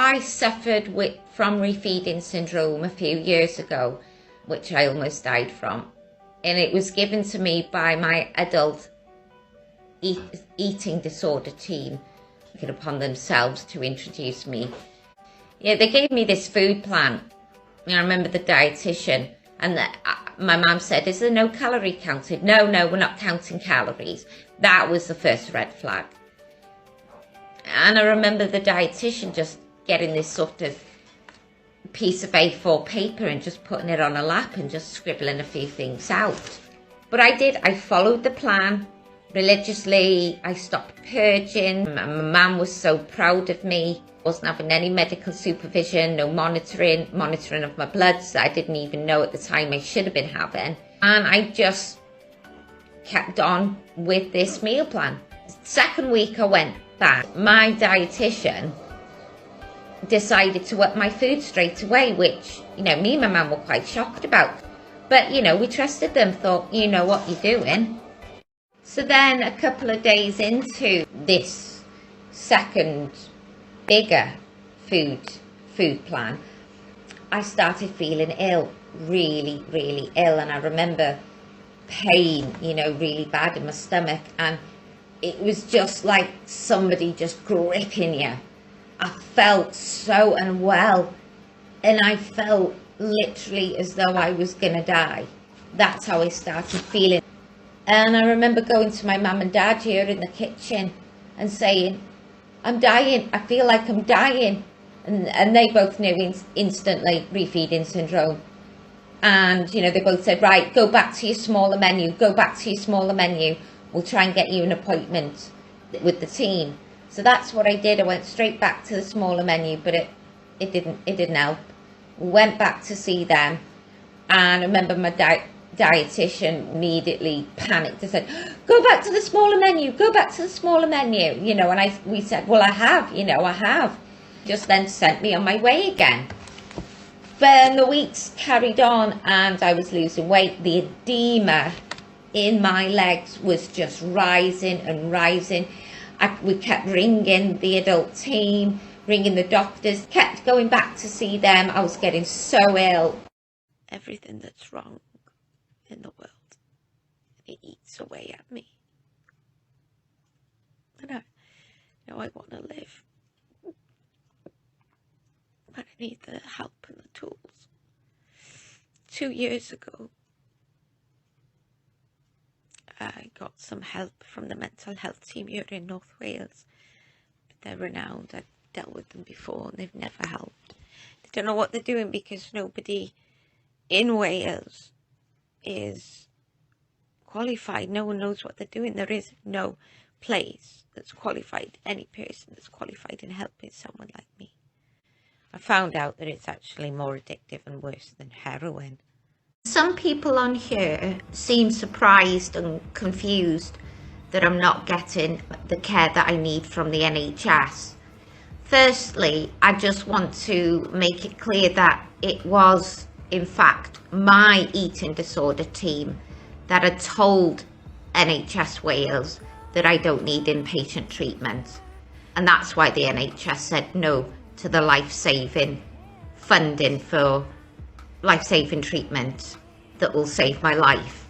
I suffered from refeeding syndrome a few years ago, which I almost died from. And it was given to me by my adult eating disorder team, taking it upon themselves to introduce me. Yeah, they gave me this food plan. I remember the dietitian, and my mum said, "Is there no calorie counted?" No, we're not counting calories. That was the first red flag. And I remember the dietitian just getting this sort of piece of A4 paper and just putting it on a lap and just scribbling a few things out. But I followed the plan religiously. I stopped purging. My mum was so proud of me. Wasn't having any medical supervision, no monitoring of my bloods that I didn't even know at the time I should have been having. And I just kept on with this meal plan. Second week I went back. My dietitian decided to up my food straight away, which, me and my mum were quite shocked about. But, we trusted them, thought, you know what you're doing. So then a couple of days into this second bigger food plan, I started feeling ill, really, really ill. And I remember pain, really bad in my stomach. And it was just like somebody just gripping you. I felt so unwell, and I felt literally as though I was going to die. That's how I started feeling. And I remember going to my mum and dad here in the kitchen and saying, "I'm dying, I feel like I'm dying." And they both knew instantly refeeding syndrome. And, they both said, "Right, go back to your smaller menu, We'll try and get you an appointment with the team." So that's what I did. I went straight back to the smaller menu, but it didn't help. Went back to see them, and I remember my dietitian immediately panicked and said, "Go back to the smaller menu, And we said, "Well, I have. Just then sent me on my way again. Then the weeks carried on, and I was losing weight. The edema in my legs was just rising and rising. We kept ringing the adult team, ringing the doctors, kept going back to see them. I was getting so ill. Everything that's wrong in the world, it eats away at me. And I want to live, but I need the help and the tools. 2 years ago, I got some help from the mental health team here in North Wales. They're renowned. I've dealt with them before and they've never helped. They don't know what they're doing because nobody in Wales is qualified. No one knows what they're doing. There is no place that's qualified, any person that's qualified in helping someone like me. I found out that it's actually more addictive and worse than heroin. Some people on here seem surprised and confused that I'm not getting the care that I need from the NHS. Firstly, I just want to make it clear that it was, in fact, my eating disorder team that had told NHS Wales that I don't need inpatient treatment. And that's why the NHS said no to the life-saving funding for life-saving treatment that will save my life.